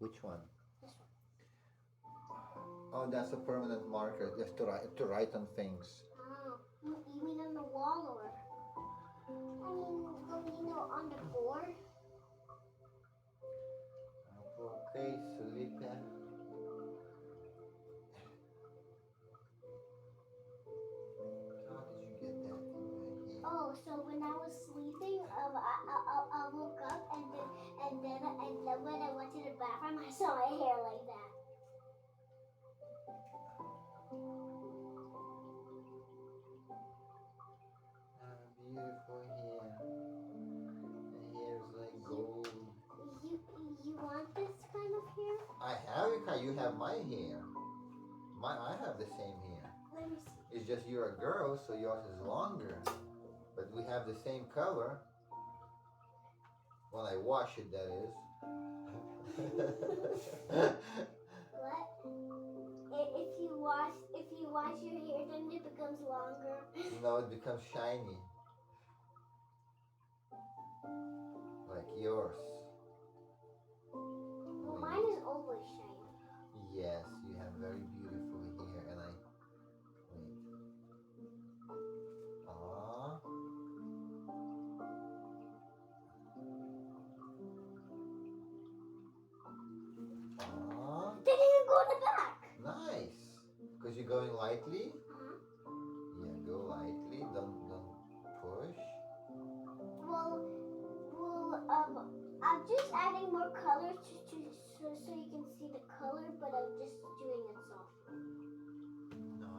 Which one? This one. Oh, that's a permanent marker, just to write on things. Oh, you mean on the wall or? I mean, on the board. Okay, Felipe. How did you get that in your hair? Oh, so when I was sleeping, I woke up and then when I went to the bathroom, I saw my hair like that. Beautiful hair. The hair is like gold. You want this kind of hair? I have it. You have my hair. I have the same hair. Let me see. It's just you're a girl, so yours is longer. But we have the same color. When I wash it, that is. What? If you wash your hair, then it becomes longer. No, it becomes shiny. Like yours. Well, mine is always shiny. Yes, you have very beautiful hair, and wait. Ah. Ah. They didn't go in the back. Nice. Because you're going lightly. Uh-huh. Yeah, go lightly. Don't push. Well, I'm just adding more color so you can see the color, but I'm just doing it softly. No.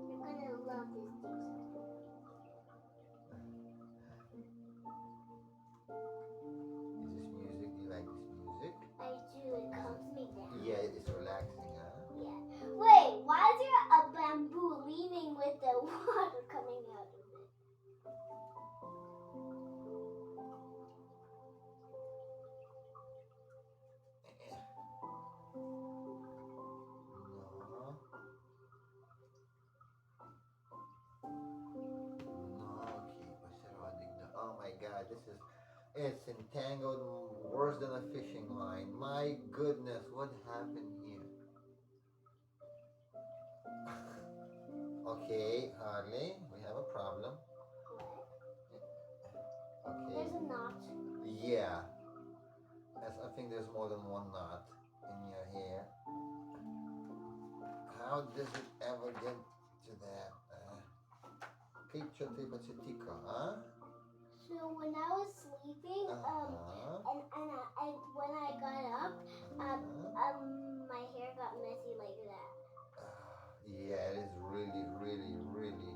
You're gonna love this diesel. Is this music? Do you like this music? I do. It calms me down. Yeah, it's relaxing, huh? Yeah. Wait, why is there a bamboo leaning with the water coming out of it? Oh my God, it's entangled worse than a fishing line. My goodness, what happened here? Okay, Harley, we have a problem. Okay. There's a knot. Yeah. I think there's more than one knot in your hair. How does it ever get to that? Kaip čia taip atsitiko, huh? So when I was sleeping, and when I got up, my hair got messy like that. Yeah, it is really, really, really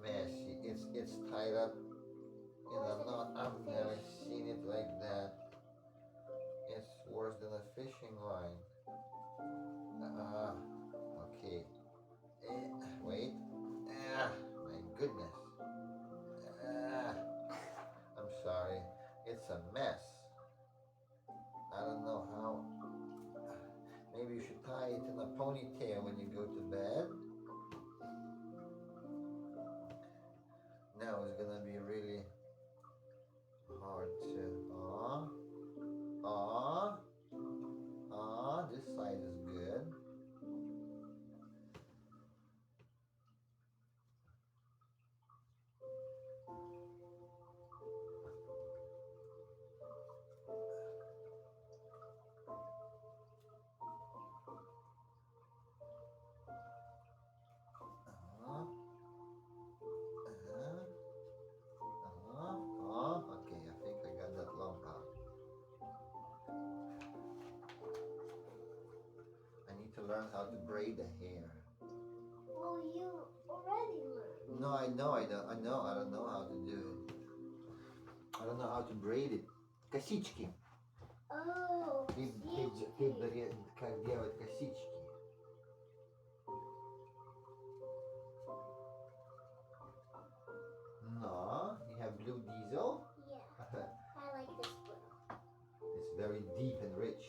messy. It's tied up in a knot. I've never seen it like that. It's worse than a fishing line. Okay. Wait. My goodness. I'm sorry. It's a mess. I don't know how. Maybe you should tie it in a ponytail when you go to bed. Now it's gonna be really hard to. This side is good. Okay, I think I got that lump out. I need to learn how to braid the hair. Well, you already learned. No, I know, I don't know how to do it. I don't know how to braid it. Косички. Oh, Как делать косички. No, you have blue diesel? Yeah, I like this blue. It's very deep and rich.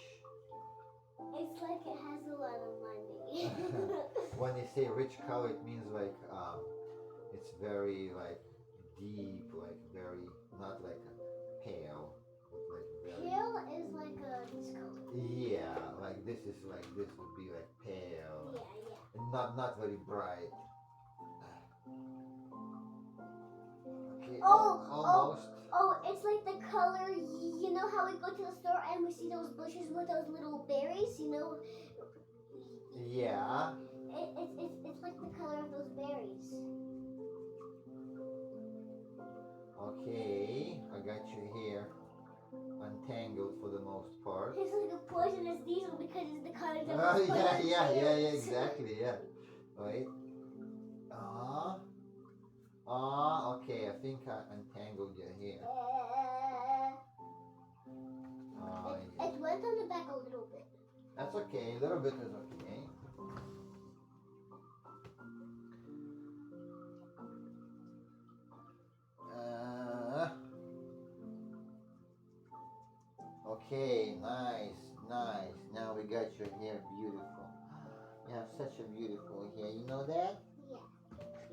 It's like it has a lot of money. When they say rich color, it means like it's very like deep, like very not like this would be like pale. Yeah. And not very bright. Okay, almost. Oh, it's like the color, you know how we go to the store and we see those bushes with those little berries, you know? Yeah. It's like the color of those berries. Okay, I got your hair untangled for the most part. It's like a poisonous diesel because it's the color of those Yeah, exactly, yeah. Wait. Okay, I think I untangled your hair. It went on the back a little bit. That's okay, a little bit is okay. Okay, nice. Now we got your hair beautiful. You have such a beautiful hair. You know that? Yeah.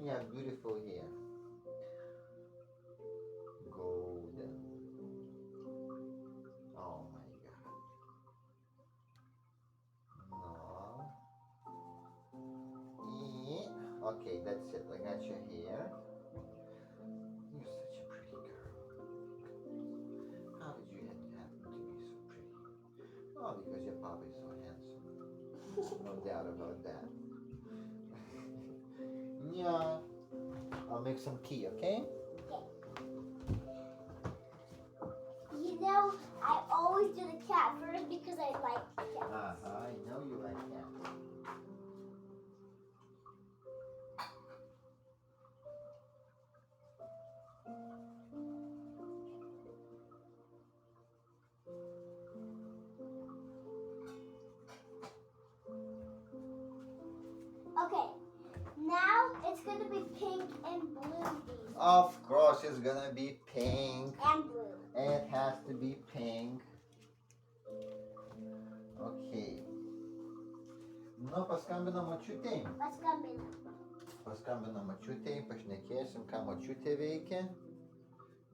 You have beautiful hair. Golden. Oh my God. No. Yeah. Okay, that's it. I got your hair. You're such a pretty girl. How did you happen to be so pretty? Oh, because your papa is so handsome. No doubt about that. Yeah. I'll make some tea, okay? You know, I always do the cat first because I like cats. I know you like cats. Okay, now it's gonna be pink and blue these. Of course it's gonna be pink. And blue. It has to be pink. Okay. Nu, paskambino močiutei. Paskambino močiutei, pašnekėsim, ką močiutė veikia.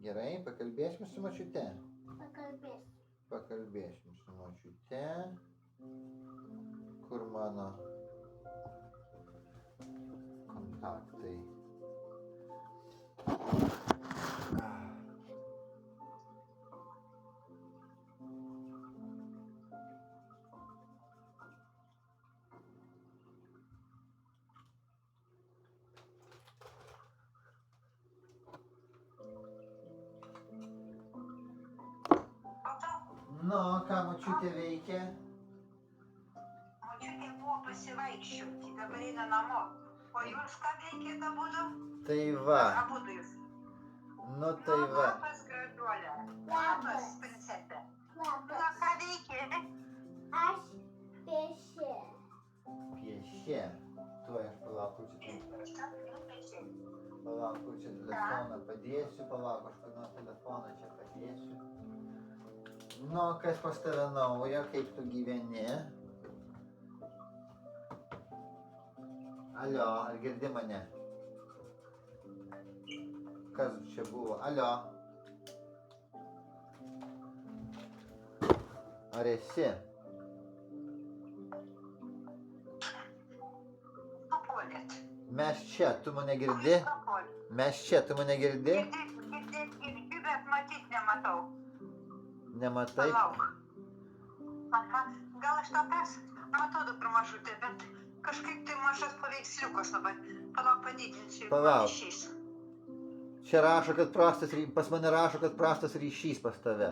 Gerai, pakalbėsim su močiute. Pakalbėsim su močiute. Kur mano kontaktai? Nu, ką močiutė veikia? Močiutė buvo pasivaikščioti, dabar eina namo. O jūs ką veikėte abudu? Tai va. Abudu jūs. Nu, tai va. Labas, gražuolė. Labas, princesė. Na, ką veikė? Aš piešė. Piešė. Tuoj aš palauk, kur čia telefoną padėsiu, palauk, aš kur telefoną čia padėsiu. Nu, kas pas tave naujo, kaip tu gyveni? Alio, ar girdi mane? Kas čia buvo? Alio. Ar esi? Papolėt. Mes čia, tu mane girdi? Mes čia, tu mane girdi? Girdi, bet matyt nematau. Nematai? Palauk. Aha, gal aš tau matau dabar mažutė, bet kažkaip tai mažas paveiksliukas labai. Palauk, padidinsiu. Palauk. Čia rašo, kad prastas ryšys, pas mane rašo, kad prastas ryšys pas tave.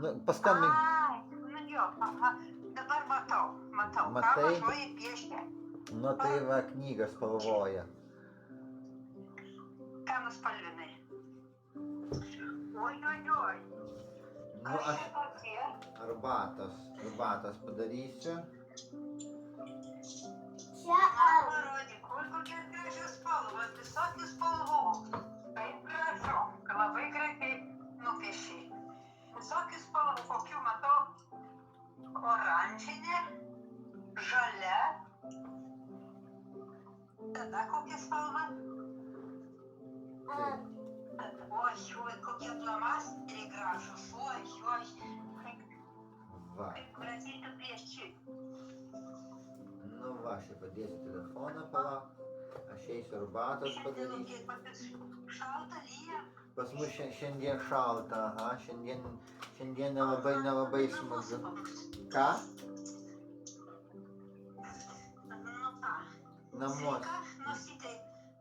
Nu, paskambink. Ai, nu jo, aha, dabar matau. Matai? Ką mažoji piešė? Nu tai va, knygas spalvoja. Ką nuspalvinai? Oi. Nu, aš arbatos padarysiu. Čia Parodyk, kokios gražios spalvos, visokių spalvų. Taip gražu, labai gražiai nupiešiai. Visokių spalvų, kokių matau. Oranžinė, žalia. Tada kokia spalva? Oi, kokie flomasteriai gražus, oi. Va. Kaip pradėtų piešti. Nu va, aš čia padėsiu telefoną, palauk. Aš eisiu arbatos Šiandien padarysiu. kiek patys šalta, lyja. Pas mus šiandien šalta, aha, šiandien nelabai smagu. Ką? Nu ką? Namuos. Sveika, nosytė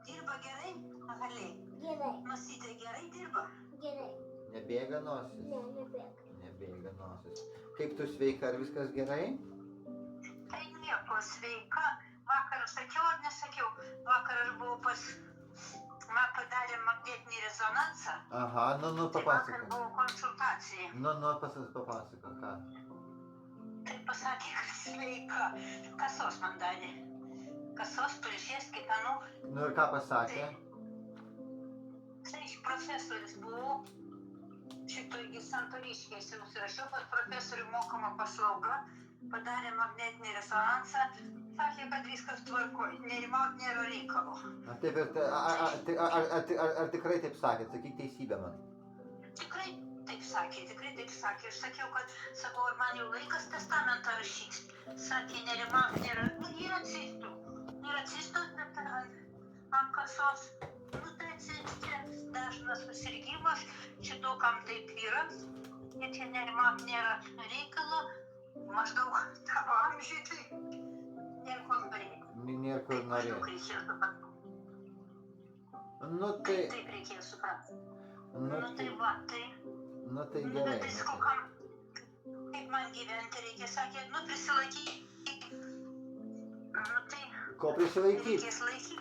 dirba gerai, Halė. Gerai, Nosytė gerai dirba. gerai. Nebėga nosis? Ne, nebėg. Nebėga nosis. Kaip tu sveika, ar viskas gerai? Tai nieko, sveika. Vakar sakiau ar nesakiau? Vakar aš buvau pas... Man padarė magnetinį rezonansą. Aha, nu, Tai vakar papasakok. buvo konsultacija. Nu, papasakok, ką. Tai pasakė, kad sveika. Kasos man darė. Kasos pulšies kepenų. Nu ir ką pasakė? Tai profesorius buvo. Šitoje Santariškėse užsirašiau pas profesorių mokamą paslaugą. Padarė magnetinį rezonansą. Sakė, kad viskas tvarkoj. Nerimaut nėra reikalo. Ar tikrai taip sakė? Sakyk teisybę man. Tikrai taip sakė. Aš sakiau, kad, sakau, ar man jau laikas testamentą rašyti. Sakė, nerimaut nėra. Nu, yra cistų, bet ant kasos. Nu, tai čia dažnas susirgymas, šitokam taip yra. Ir čia nerimaut nėra reikalo. Maždaug tavo amžiui, tai nėra ko norėti. Nėra kur Maždaug norėti. reikėjo suprasti. Nu tai, Taip reikėjo suprasti. nu Nu, tai tai, va, tai... nu tai Nu, gerai. bet tai sakau, kam, kaip man gyventi reikia, sakė, nu prisilaikyti. Nu tai Ko prisilaikyti? reikės laikyti.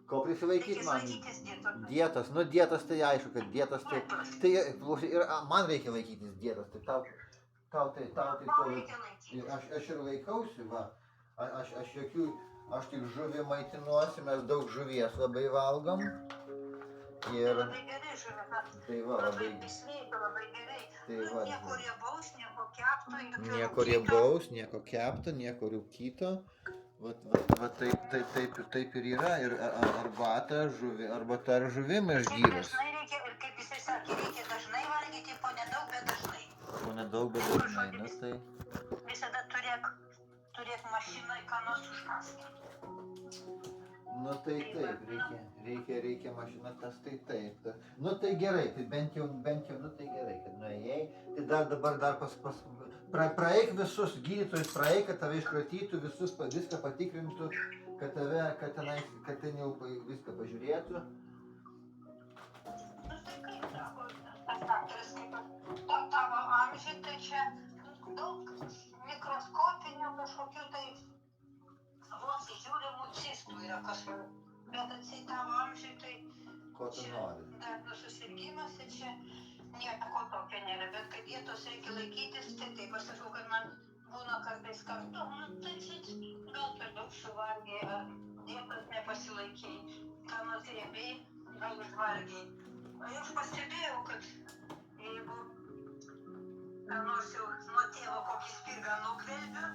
Ko prisilaikyti Reikės man? laikytis dietos. Dietos, nu dietos tai aišku, kad dietos tai... Tai klausyk, ir man reikia laikytis dietos, tai tau tai Man to... reikia laikyti. Aš ir laikausi, va. Aš tik žuvį maitinuosi, mes daug žuvies labai valgom. Ir Labai gerai žuvina. tai va, Labai labai... sveika, labai gerai. Tai Nu, va. nieko riebaus, nieko kepto. Nieko riebaus, nieko kepto, nieko rūkyto. Va taip ir yra. Ir arbata, arbata ar žuvim iš gyvas. Dažnai reikia, ir kaip jisai sakė, reikia dažnai valgyti, po nedaug, bet dažnai. Po nedaug, bet dažnai, nu tai... Visada turėk mašinai, ką nors užkasti. Nu tai taip, reikia mašiną tas tai taip. Nu tai gerai, tai bent jau, nu tai gerai, kad nuėjai. Tai dabar praeik visus gydytojus, praeik, kad tave iškratytų, viską patikrintų, kad ten jau viską pažiūrėtų. Nu tai kaip sako, tas daktaras, kaip tavo amžiai, tai čia daug mikroskopinių kažkokių tai vos įžiūrimų cistų yra kažkur. Bet atseit tavo amžiai, tai Ko tu čia nori? dar susirgymas, tai čia nieko tokio nėra. Bet kad dietos reikia laikytis, tai taip aš sakau, kad man būna kartais kartu. Nu tai čia gal per daug suvalgė, ar dietos nepasilaikė, ką nors riebiai, gal užvalgė. Aš pastebėjau, kad jeigu nors jau nuo tėvo kokį spirgą nugvelbiu,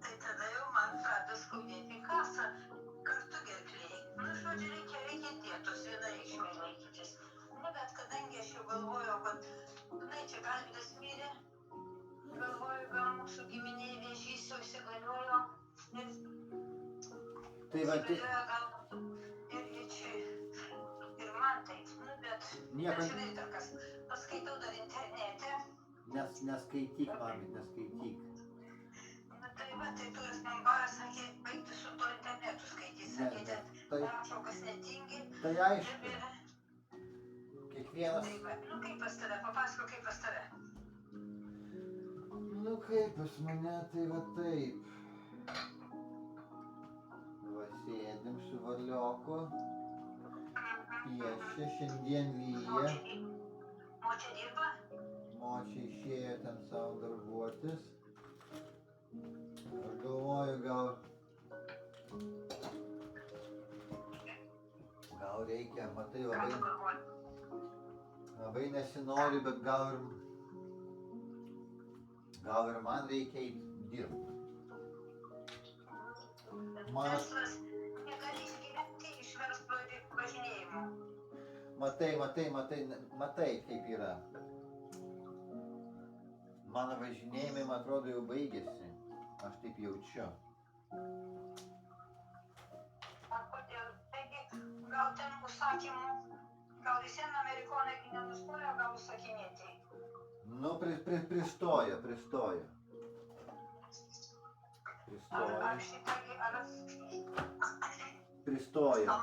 tai tada jau man pradeda skaudėti kasą kartu gerklėj. Nu, žodžiu, reikia dietos vienareikšmiai laikytis. Nu, bet kadangi aš jau galvojau, kad, čia Galvydas mirė, galvoju, gal mūsų giminėj vėžys jau įsigaliojo, nes Tai va, tai... gal ir čia, ir man taip, nu, bet žinai, dar kas, paskaitau dar internete. Neskaityk, mami, neskaityk. Nu, tai va, tai turas man baras sakė, baigti su to internetu skaityti, sakė, ten rašo, kas netingi. Tai aišku, kiekvienas... Tai va, nu kaip pas tave, papasakok, kaip pas tave. Nu kaip pas mane, tai va taip. Va sėdim su varlioku, piešia, šiandien lyja. Močia dirba? Močia išėjo ten savo darbuotis. Aš galvoju, gal reikia, matai, labai nesinori, bet gal ir man reikia dirbti. Verslas negali išgyventi iš verslo ir važinėjimo. Matai, kaip yra. Mano važinėjimai, man atrodo, jau baigėsi. Aš taip jaučiu. O kodėl? Taigi, gal ten užsakymų, gal visiems amerikonai nenustoja, gal užsakinėti? Nu, pristoja. Ar šitągi, ar... Pristoja.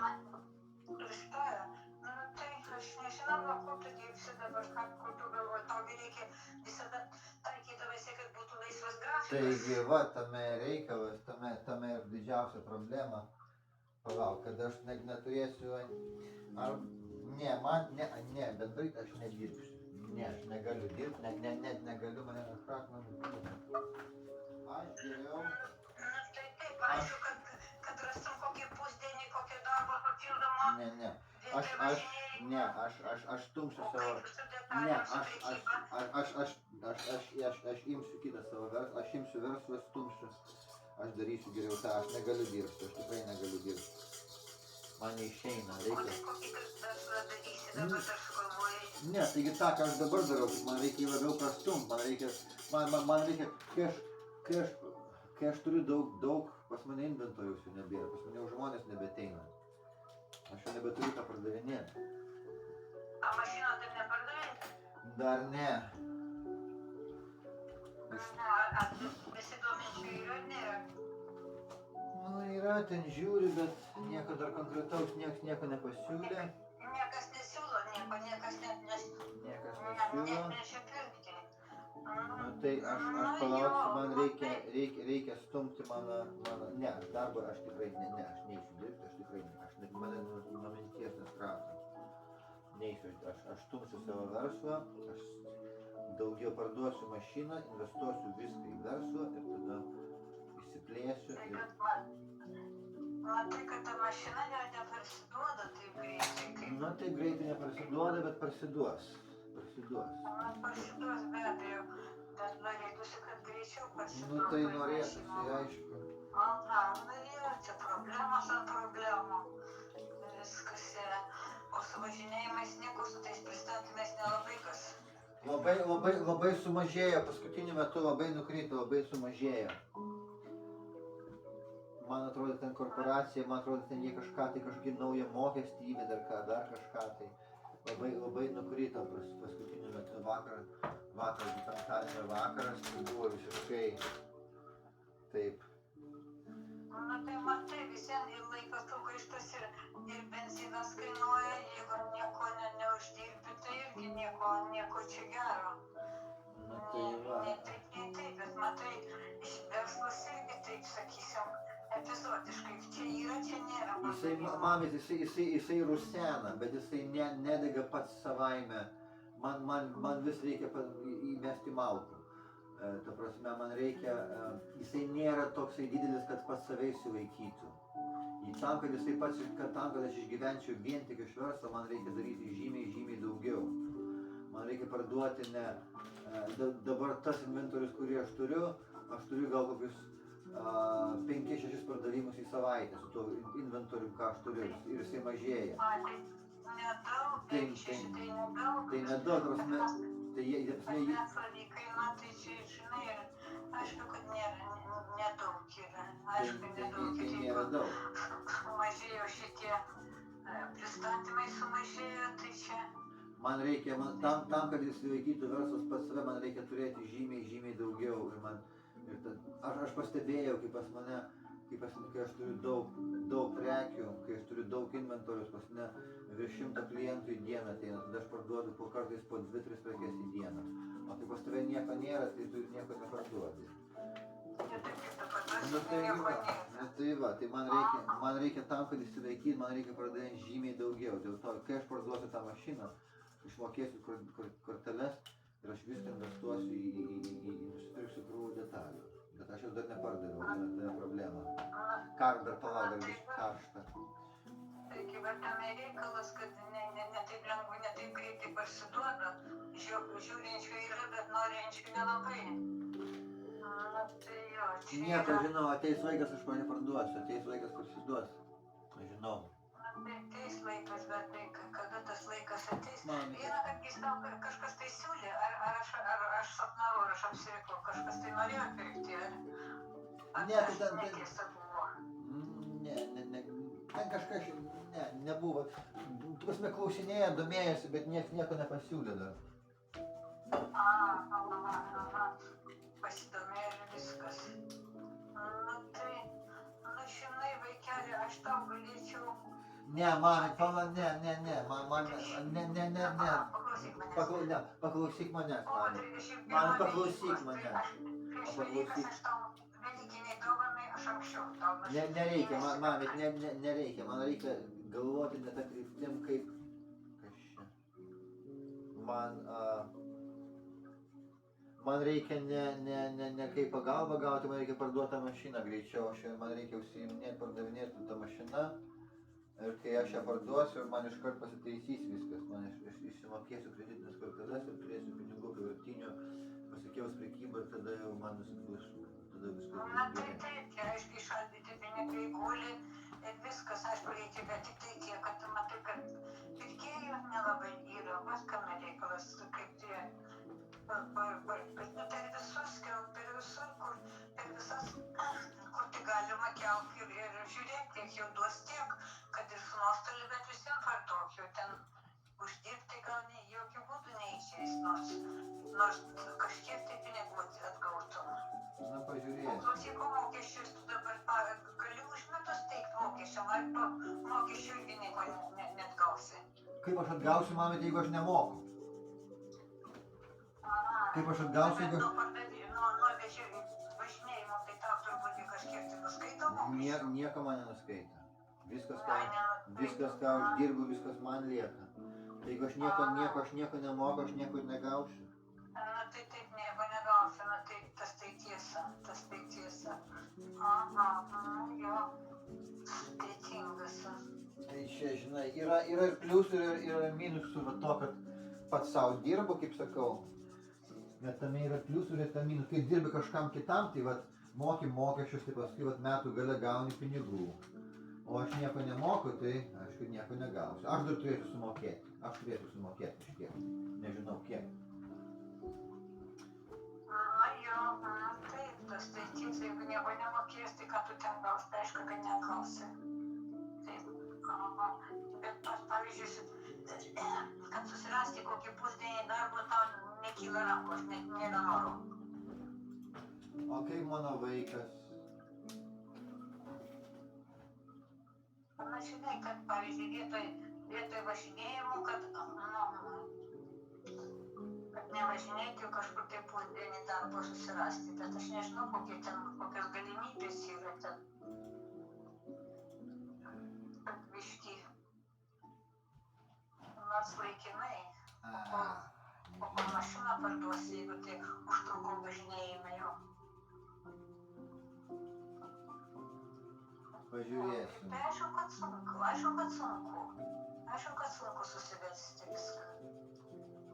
Pristoja? Nu, tai aš nežinau, nuo ko tu dirbsi dabar, ko tu galvoji, taugi reikia visada taikydavasi, kad būtų laisvas grafikas. Taigi, va, tame reikalas, tame ir didžiausia problema. Palauk, kad aš neturėsiu... Ar... Ne, bendrai aš nedirbsiu. Ne, aš negaliu dirbti, net negaliu mane nukrakti. Aš geriau... Nu, tai taip, aišku, kad rastum kokį pusdienį, kokį darbą papildomą. Ne. Aš stumsiu O savo... kaip su Ne, detalėm, su prekyba? aš imsiu kitą savo verslą, aš imsiu verslą, stumsiu. Aš darysiu geriau tą, aš negaliu dirbti, aš tikrai negaliu dirbti. Man neišeina, O reikia... tai kokį verslą darysi dabar dar sugalvojai? Ne, taigi tą, ką aš dabar darau, man reikia jį labiau prastumt, man reikia, kai aš turiu daug, pas mane inventoriaus jau nebėra, pas mane jau žmonės nebeteina. Aš jau nebeturiu ką pardavinėti. A mašiną dar nepardavai? Dar ne. Ar besidominčių yra ar nėra? Nu, yra, ten žiūri, bet nieko dar konkretaus, nieko nepasiūlė. Niekas nesiūlo nieko, niekas net Niekas nesiūlo. nešia pirkti. Nu, tai aš palauksiu, man reikia stumti mano... Ne, aš darbą, aš tikrai, aš neįsiu dirbti, aš tikrai ne. Mane nuo minties neskrato. Neįsiu, aš stumsiu savo verslą, aš daugiau parduosiu mašiną, investuosiu viską į verslą ir tada išsiplėsiu ir... Matai, kad ta mašina neparsiduoda taip greitai, kaip... Na, taip greitai neparsiduoda, bet parsiduos. Parsiduos be abejo, bet norėtųsi, kad greičiau parsiduotų. Nu, tai norėtųsi, aišku. Aha, nu yra, čia problemos ant problemų. Viskas yra. O su važinėjimais nieko, su tais pristatymais nelabai kas. Labai sumažėjo, paskutiniu metu labai nukrito, labai sumažėjo. Man atrodo, ten korporacija, ten jie kažkokį naują mokestį įvedė ar dar kažką tai. Labai nukrito paskutiniu metu penktadienio vakaras, tai buvo visiškai taip. Na tai matai, visien ir laikas gaištas ir benzinas kainuoja, jeigu nieko neuždirbi, tai irgi nieko čia gero. Na tai va. Ne taip, bet matai, verslas irgi taip, sakysim, epizodiškai, čia yra, čia nėra. Jisai rusena, bet jisai nedega pats savaime. Man vis reikia įmesti malkų. Ta prasme, man reikia, jisai nėra toksai didelis, kad pats save įsilaikytų. Tam, kad aš išgyvenčiau vien tik iš verslo, man reikia daryti žymiai daugiau. Man reikia parduoti dabar tas inventorius, kurį aš turiu gal kokius 5-6 pardavimus į savaitę su tuo inventorium, ką aš turiu, ir jisai mažėja. Nedaug, 5-6 tai nedaug. Tai nedaug, tai jie... Savikaina, tai čia, žinai, aišku, kad nedaug yra. Aišku, nedaug. Tai nėra daug. Sumažėjo šitie pristatymai, sumažėjo, tai čia... Man reikia, tam, kad įsilaikytų verslas pats save, man reikia turėti žymiai daugiau. Aš pastebėjau, kai aš turiu daug prekių, kai aš turiu daug inventorius, pas mane virš 100 klientų į dieną ateina, tada aš parduodu kartais po 2-3 prekes į dieną. O kai pas tave nieko nėra, tai tu nieko neparduodi. Nu tai va, tai man reikia tam, kad įsilaikyti, man reikia pardavinti žymiai daugiau. Dėl to, kai aš parduosiu tą mašiną, išmokėsiu korteles ir aš viską investuosiu nusipirksiu krūvą detalių. Bet aš jau dar nepardaviau, tai yra problema. Dar palauk, dar bus karšta. Taigi, bet tame reikalas, kad ne taip lengvai, ne taip greitai parsiduoda. Žiūrinčių yra, bet norinčių nelabai. Na tai jo, čia yra... Nieko, žinau, ateis laikas, aš neparduosiu, ateis laikas parsiduos. Aš žinau. Na tai ateis laikas, bet tai kada tas laikas ateis, Mami. Vieną kartą jis tau kažkas tai siūlė, ar aš sapnavau, ar aš apsirikau, kažkas tai norėjo pirkti, ar Ne, tai ten- netiesa buvo. Ne. Ten kažkas, nebuvo. Tu prasme klausinėja, domėjosi, bet nieko nepasiūlė dar. Aha. Pasidomėjo ir viskas. Nu tai, žinai, vaikeli, aš tau galėčiau... Ne, mami, pala, ne. Paklausyk manęs, mami. Man paklausyk manęs. Prieš Velykas aš tau Velykiniai dovanai, aš anksčiau tau Nereikia, mami, nereikia. Man reikia galvoti ne tą kryptim, kaip... Kas čia? Man reikia ne kaip pagalbą gauti, man reikia parduoti tą mašiną greičiau. Man reikia užsiiminėti, pardavinėti tą mašiną. Ir kai aš ją parduosiu, man iškart pasitaisys viskas. Man išsimokėsiu kreditinės korteles ir turėsiu pinigų privartinių, pasikeus prekybą ir tada jau man bus, tada viskas Na bus tai gerai. taip, tai aiškiai šaldyti pinigai guli ir viskas, aišku, reikia, bet tik tai tiek, kad tu matai, kad pirkėjų nelabai yra, vas kame reikalas, kaip tie, per visus, per visur, per visas, kur tik galima kelk ir žiūrėk, kiek jau duos tiek, kad ir su nuostoliu, bet visiems vartok, jau ten uždirbti gal jokių būdų neišeis, nors kažkiek tai pinigų atgautum. Na, pažiūrėsiu. Klausyk, o mokesčius tu dabar gali už metus teikti mokesčiam, ar tu mokesčių irgi nieko net gausi? Kaip aš atgausiu, mami, tai jeigu aš nemoku? Kaip aš atgausiu, jeigu... Nuo važinėjimo, tai tau turbūt kažkiek tai nuskaito mokesčių? Nieko man nenuskaita. Viskas, ką aš dirbu, viskas man lieka. Jeigu aš nieko nemoku, aš nieko negausiu. Na tai taip, nieko negausi, na tai tas tai tiesa. Aha, jo, sudėtingas. Tai čia, žinai, yra ir pliusų, ir yra minusų, va to, kad pats savo dirbu, kaip sakau. Bet tame yra pliusų ir yra minusų. Kai dirbi kažkam kitam, tai vat moki mokesčius, tai paskui vat metų gale gauni pinigų. O aš nieko nemoku, tai aišku, nieko negausiu. Aš dar turėsiu sumokėti. Kažkiek. Nežinau kiek. Na jo, taip, tas tai tiesa, jeigu nieko nemokės, tai ką tu ten gausi, tai aišku, kad negausi. Taip, bet pavyzdžiui, kad susirasti kokį pusdienį darbą, tau nekyla rankos, nėra noro. O kaip mano vaikas? Na, žinai, kad pavyzdžiui, vietoj važinėjimų, kad nevažinėti kažkur tai pusdienį darbo susirasti, bet aš nežinau, kokios galimybės yra ten. Kad biški, nors laikinai, o kol mašiną parduosi, jeigu tai užtruko važinėjimą jau. Pažiūrėsiu. Tai aišku, kad sunku susivesti viską.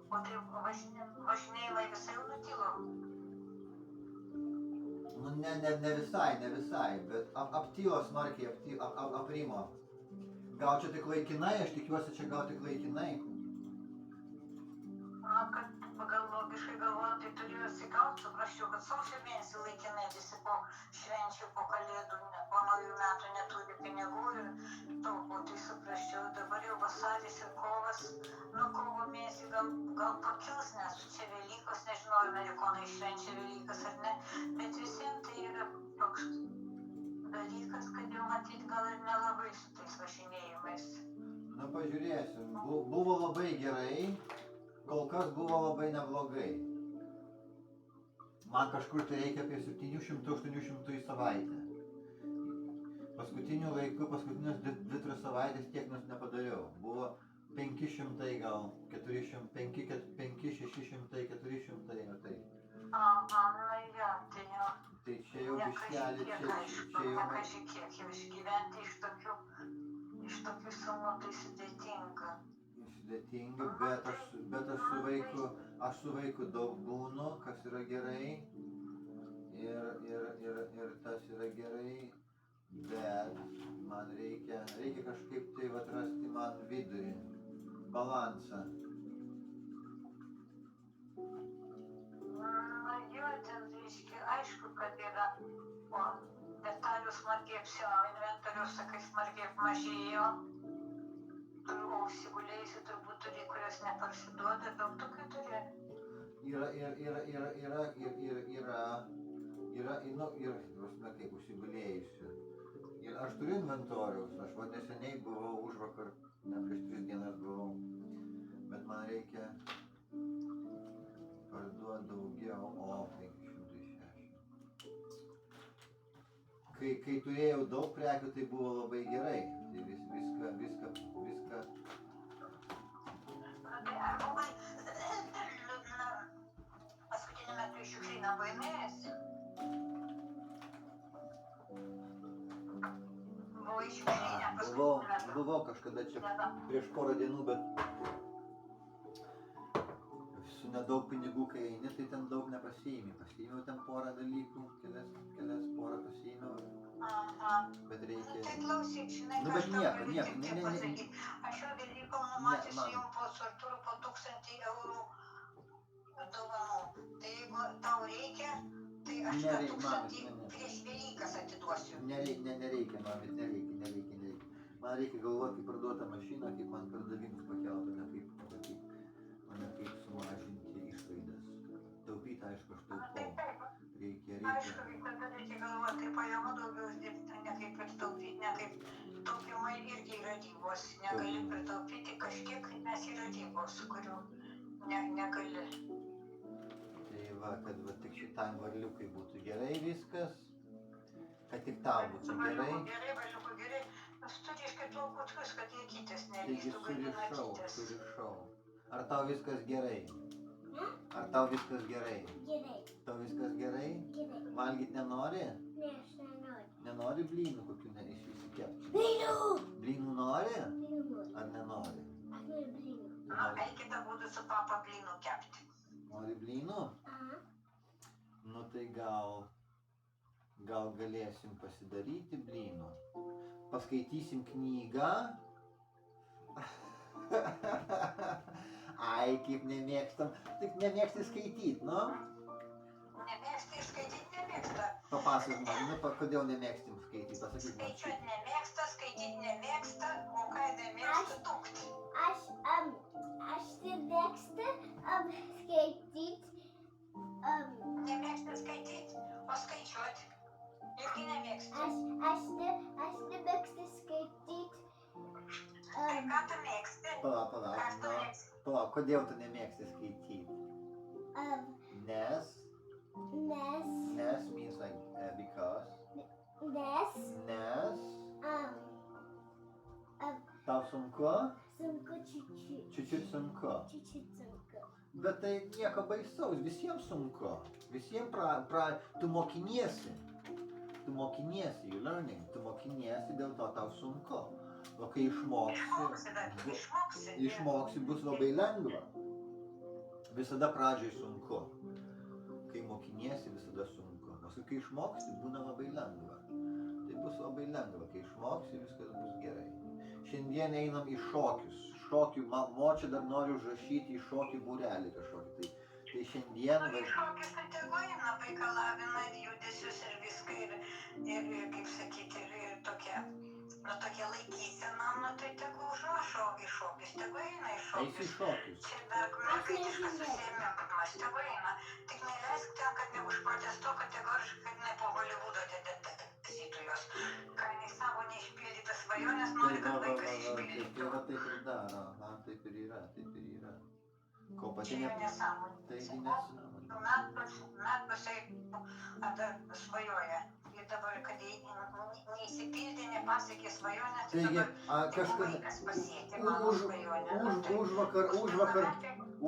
O tai važinėjimai visai jau nutilo. Nu, ne visai, bet aptilo smarkiai, aprimo. Gal čia tik laikinai, aš tikiuosi čia gal tik laikinai. Na, kad pagal logiškai galvojant, tai turėjo atsigauti, suprasčiau, kad sausio mėnesį laikinai visi po švenčių, po kalėdų, po naujų metų neturi pinigų ir taupo, tai suprasčiau, dabar jau vasaris ir kovas, nu kovo mėnesį gal pakils, nes čia Velykos, nežinau, amerikonai švenčia Velykas ar ne, bet visiems tai yra toks dalykas, kad jau matyt gal ir nelabai su tais važinėjimais. Na, pažiūrėsim. Buvo labai gerai, kol kas buvo labai neblogai. Man kažkur tai reikia apie 700-800 į savaitę. Paskutiniu laiku, paskutinės 2-3 savaitės tiek nepadariau. Buvo 500 gal, 400, 500-600, 400 ir tai. Aha, na jo, tai jau. Tai čia jau biškelį, čia jau... Nekažikiek jau išgyventi iš tokių sumų, tai sudėtinga. Sudėtinga, bet aš su vaiku daug būnu, kas yra gerai. Ir tas yra gerai, bet man reikia kažkaip tai atrasti man vidurį, balansą. inventorius smarkiai inventorius, sakai, smarkiai mažėjo. O užsigulėjusi turbūt turi, kurios neparsiduoda, daug tokių turi. Yra, kaip užsigulėjusių. Ir aš turiu inventoriaus, aš va neseniai buvau užvakar, ne prieš 3 dienas buvau, bet man reikia parduoti daugiau, o 560. Kai turėjau daug prekių, tai buvo labai gerai, tai viską. Tai ar buvai liūdna paskutiniu metu iš šiukšlyną vaimėjasi? Buvai šiukšlynę paskutiniu metu? Buvau kažkada čia prieš porą dienų, bet su nedaug pinigų, kai eini, tai ten daug nepasiėmė. Pasiėmiau ten porą dalykų, kelias porą pasiėmiau, bet reikia... Tai klausyk, žinai, Nu, ką bet aš tau nieko, galiu nieko, tik tiek ne. pasakyti. Aš jau Velykom numačiusi man- jums po Artūru po 1000 eurų dovanų. Tai jeigu tau reikia, tai aš tą Nereik- 1000 ne. prieš Velykas atiduosiu. Nereikia, man, bet nereikia. Man reikia galvoti, kaip parduota mašina, kaip man pardavimus pakelt, o ne kaip sumažinti išlaidas. Taupyti, aišku, aš taupau. Reikia. Aišku, tada reikia galvoti, kaip pajamų daugiau uždirbti, ne kaip pritaupyti, ne kaip taupimai irgi yra ribos. Negali pritaupyti kažkiek, nes yra ribos, kurių negali. Tai va, kad va, tik šitam varliukui būtų gerai viskas, kad tik tau būtų gerai. Valiukų gerai. Jūs turi iš kitų kutkus, kad jėkytės Taigi nelystų, gali matytis. surišau. Ar tau viskas gerai? Ne? Ar tau viskas gerai? Gerai, Tau viskas gerai? gerai. Valgyt nenori? Ne, aš nenoriu. Nenori blynų kokių išsikepti? Blynų! Blynų nori? Blynų. Ar nenori? Aš noriu blynų. Na, eikite būdų su papa blynų kepti. Nori blynų? Aha. Nu tai gal galėsim pasidaryti blynų. Paskaitysim knygą. Ai, kaip nemėgstam. Tik nemėgsti skaityti, nu? Nemėgsta išskaityti, nemėgsta. Papasakok man, kodėl nemėgstim skaityti, pasakyk man. Skaičiuoti nemėgsta, skaityti nemėgsta, o ką nemėgsta dūkti. Aš tai mėgstu skaityti. Nemėgsta skaityti, o skaičiuoti. Irgi nemėgsta. Aš nemėgstu skaityti. Tai ką tu mėgsti? Palauk, kodėl tu nemėgsti skaityti? Nes means like because. Nes tau sunku? Sunku čiut-čiut. Čiut-čiut sunku. Čiut-čiut sunku. Bet tai nieko baisaus, visiems sunku. Visiems tu mokiniesi, you learning, tu mokiniesi, dėl to tau sunku. O kai išmoksi, bus labai lengva. Visada pradžiai sunku. Kai mokiniesi, visada sunku. O kai išmoksi, būna labai lengva. Tai bus labai lengva. Kai išmoksi, viskas bus gerai. Šiandien einam į šokius. Šokių, močia dar nori užrašyti į šokių būrelį kažkokį. Tai šiandien... Šokis tai tegu eina, vaiką lavina ir judesius ir viską. Ir kaip sakyti, ir tokia laikysena, tai tegu užrašo į šokis, tegu eina į šokis. Eisi į šokius. Čia dar mergaitiškas užsiėmimas, tegu eina. Tik neleisk ten, kad neužprotestuok kategoriškai, kad ne po Holivudo dėdasytų jos. Ką jinai savo neišpildytas svajonės nori, kad vaikas išpildytų. Taip ir daro, taip ir yra. Ko pati Čia jau nesąmonė. Taigi nesąmonė. Metusiai svajoja. Ir dabar, kad neįsipildė, nepasiekė svajonės, tai dabar vaikas pasiekė mano svajonę.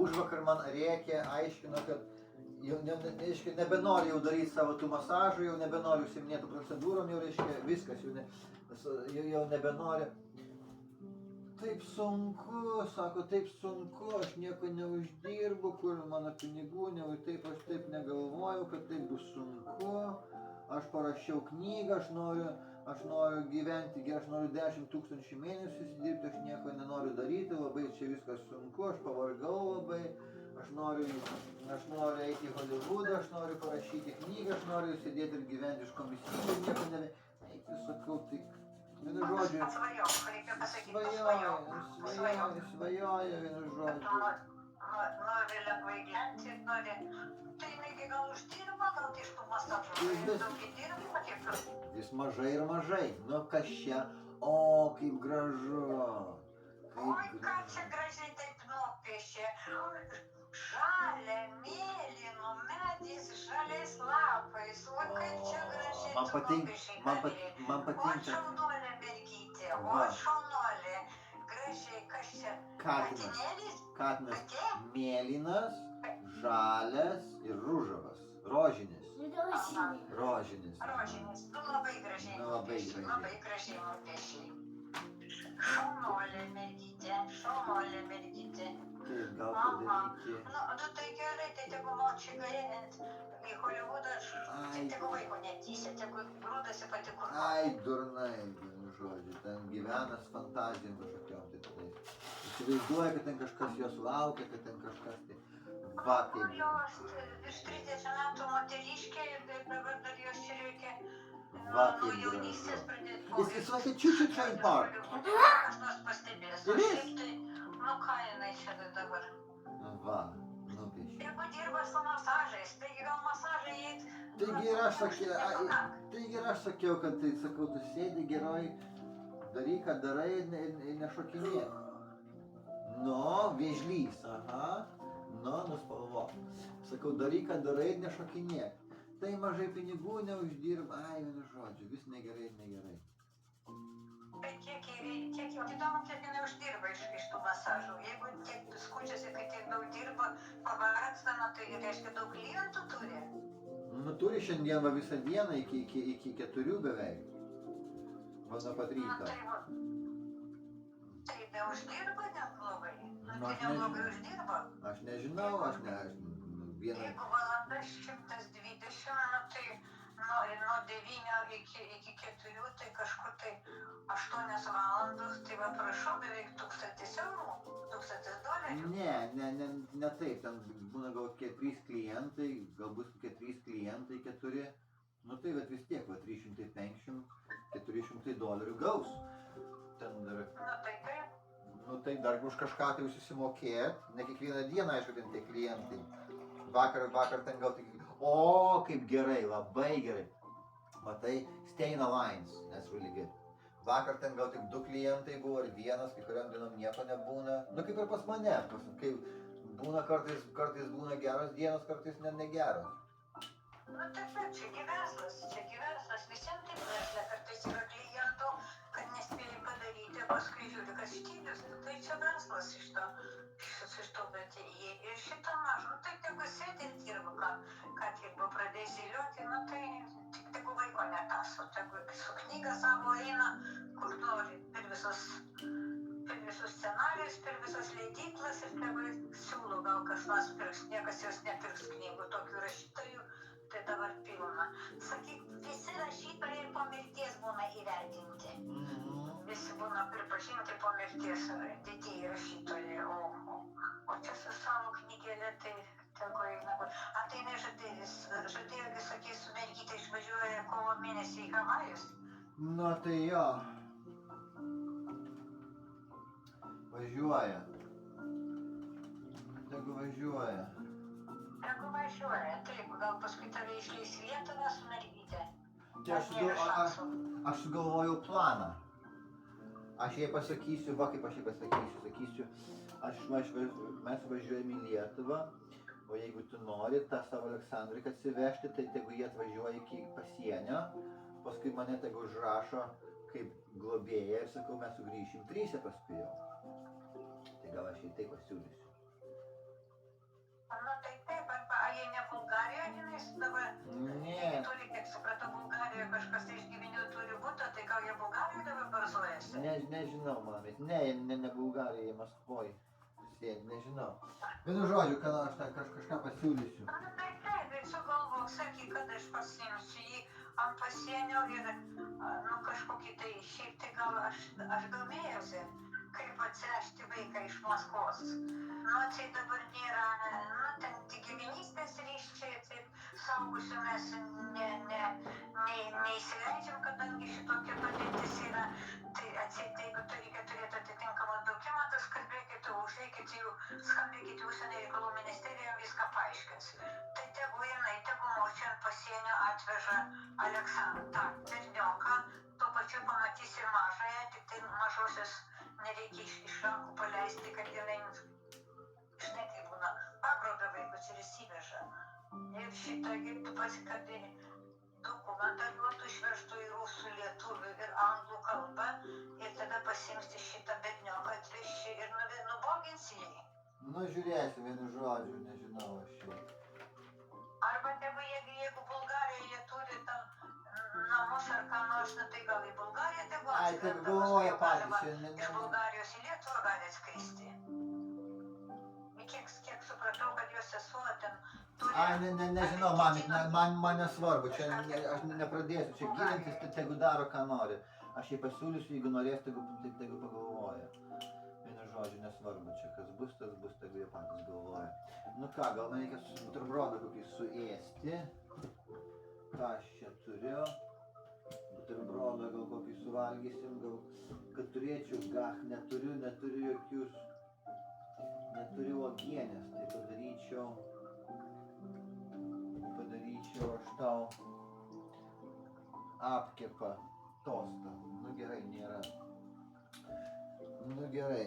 Užvakar man rėkė, aiškino, kad nebenori jau daryti savo tų masažų, jau nebenori užsiiminėti procedūrom, jau reiškia viskas, jau nebenori. Taip sunku, sako, taip sunku, aš nieko neuždirbu, kur mano pinigų, aš taip negalvojau, kad taip bus sunku. Aš parašiau knygą, aš noriu gyventi, aš noriu 10 000 mėnesių įsidirbti, aš nieko nenoriu daryti, labai čia viskas sunku, aš pavargau labai, aš noriu eiti į Holivudą, aš noriu parašyti knygą, aš noriu sėdėti ir gyventi iš komisijų, Eik, tu sakau, tai vienu žodžiu. Pasvajok, reikia pasakyti Svajoja, pasvajok. svajoja vienu Kad tu žodžiu. nori lengvai gyventi, nori. Tai jinai gal uždirba, gal tai iš tų masažų. Vis- Daug įdirba, kiek tu. Vis mažai ir mažai. Nu kas čia? O, kaip gražu. Oi, Kaip ką čia gražiai taip nupiešė. Žalia, mėlynu, medis, žaliais lapais. O, kaip čia gražiai Man tu patinka, nupiešei, man Gabrielė. O, patinka. šaunuolė mergytė, o, Va. šaunuolė. Gražiai, kas čia? Katinas. Patinėlis? Katinas Katė? mėlynas, žalias ir ružavas. Rožinis. Rožinė. Rožinis. Rožinis, nu labai gražiai Nu, labai nupiešei, gražiai. labai gražiai nupiešei. Šaunuolė mergytė, šaunuolė mergytė. Taip, gal Aha. padaryti. Nu tai gerai, tai tegu močiai į Holivudą, Ai. tegu vaiko netysia, tegu grūdasi pati kur. Ai, durnai, vienu žodžiu. Ten gyvenas fantazijom kažkokiom tai tada. Įsivaizduoja, kad ten kažkas jos laukia, kad ten kažkas tai. Va, kaip. Jos virš 30 metų moteriškė ir dabar dar jos čia reikia Va, nuo kaip jaunystės gražu. pradėti. It's like a choo-choo train park. Kas nors pastebės. O It is. šiaip tai, nu ką jinai čia dabar. Va, nupiešė. Jeigu dirba su masažais, taigi gal masažai eit. Taigi ir aš sakiau, kad tai sakau, tu sėdi gerai, daryk, ką darai ir nešokinėk. Nu, vėžlys, aha. Nu, nuspalvok. Sakau, daryk, ką darai ir nešokinėk. Tai mažai pinigų neuždirba, ai, vienu žodžiu, vis negerai ir negerai. Bet kiek jau įdomu, kiek jinai uždirba iš tų masažų. Jeigu tiek skundžiasi, kad tiek daug dirba, pavargsta, nu, tai reiškia daug klientų turi. Nu, turi šiandien va visą dieną iki 4 beveik. Va nuo pat Nu, ryto. tai neuždirba neblogai. Nu, Nu, tai aš neblogai nežinau. uždirba. Aš nežinau, vieną. Jeigu valanda 120, nu, tai nuo 9 iki 4, tai kažkur tai 8 valandos, tai va prašau beveik 1000 eurų, $1000. Ne taip, ten būna gal 3 klientai, galbūt 3 klientai, 4. Nu tai bet vis tiek, va 350, $400 gaus. Ten dar, Nu, tai taip. nu tai dar už kažką tai susimokėt, ne kiekvieną dieną, aišku, ten tie klientai. Vakar ten gal tik, o kaip gerai, labai gerai. Matai, stay in alliance, that's really good. Vakar ten gal tik 2 klientai buvo ir vienas, kai kuriam dienom nieko nebūna. Nu kaip ir pas mane, kai būna kartais būna geros dienos, kartais negeros. Nu, taip, čia verslas, visiems taip versle, kartais yra klientų, kad nespėjai padaryti, paskui žiūri, kas stylius, nu, tai čia verslas iš to, bet ir šitą mažą, nu, tai tegu sėdi ir dirba, ką dirba, pradės įliuoti, nu, tai tik tegu vaiko netaso, tegu su knyga savo eina, kur nori, per visus scenarijus, per visas leidyklas ir tegu siūlo, gal kas nors pirks, niekas jos nepirks knygų, tokių rašytojų. Tai dabar pilna. Sakyk, visi rašytojai po mirties būna įvertinti. Visi būna pripažinti po mirties didieji rašytojai. O čia su savo knygėlė tai tegu eina. A tai žadėjo visokiai su mergytė išvažiuoja kovo mėnesį į Havajus. Nu tai jo. Važiuoja. Tegu važiuoja. Tegu važiuoja, taip, gal paskui tave išleis į Lietuvą su mergytė. Tai aš sugalvojau planą. Aš jai pasakysiu, va kaip aš jai pasakysiu, mes važiuojame į Lietuvą, o jeigu tu nori tą savo Aleksandriką atsivežti, tai tegu jie atvažiuoja iki pasienio, paskui mane tegu užrašo kaip globėja ir sakau, mes sugrįšim 3 paskui jau. Tai gal aš jai tai pasiūlysiu. Nu tai taip, a jie ne Bulgarijoje, jinai dabar Ne, turi, kiek supratau, Bulgarijoje kažkas iš giminių turi būti, tai gal jie Bulgarijoje dabar barzojasi? nežinau, mamit, ne Bulgarijoje, Maskvoje. Sėdi, nežinau. Vienu žodžiu, kad aš ten kažką pasiūlysiu. Na tai taip, sugalvok, sakyk, kad aš pasiimsiu jį ant pasienio ir, nu, kažkokį tai, šiaip tai gal aš domėjausi, kaip atsivežti vaiką iš Maskvos. Nu, tai dabar nėra, nu, ten tik giminystės ryšiai, tai saugusių mes neįsileidžiam, kadangi šitokia padėtis yra. Tai atseit, jeigu reikia turėti atitinkamus dokumentus, kalbėkite, užeikite jų, skambėkite užsienio reikalų ministeriją, viską paaiškins. Tai tegu jinai, tegu mūsų ant pasienio atveža Aleksandrą, bernioką, tuo pačiu pamatys ir mažąją, tik tai mažosios nereikia iš rankų paleisti, kad jinai, žinai, kai būna, pagrobia vaikus ir įsiveža. Ir šitą girtų pasikadė dokumentą duotų, išvežtų į rusų, lietuvių ir anglų kalbą ir tada pasimsti šitą bernioką, atvežti ir nuboginsi jį. Nu, žiūrėsim, vienu žodžiu, nežinau aš jau. Arba tegu, jeigu Bulgarijoje turi tam namus ar ką nors, nu tai gal į Bulgariją tegu Ai, taip galvoja patys. iš Bulgarijos į Lietuvą gali atskristi. Kiek supratau, kad jos sesuo ten turi... Ai, nežinau, man nesvarbu, čia aš nepradėsiu čia gilintis, tai tegu daro, ką nori. Aš jai pasiūlysiu, jeigu norės, tegu pagalvoja. Vienu žodžiu, nesvarbu, čia kas bus, tegu jie patys galvoja. Nu ką, gal man reikia buterbrodą kokį suėsti. Ką aš čia turiu? Buterbrodą gal kokį suvalgysim, gal kad turėčiau, neturiu jokius... Neturiu uogienės, tai padaryčiau aš tau apkepą tostą. Nu gerai, nėra. Nu gerai,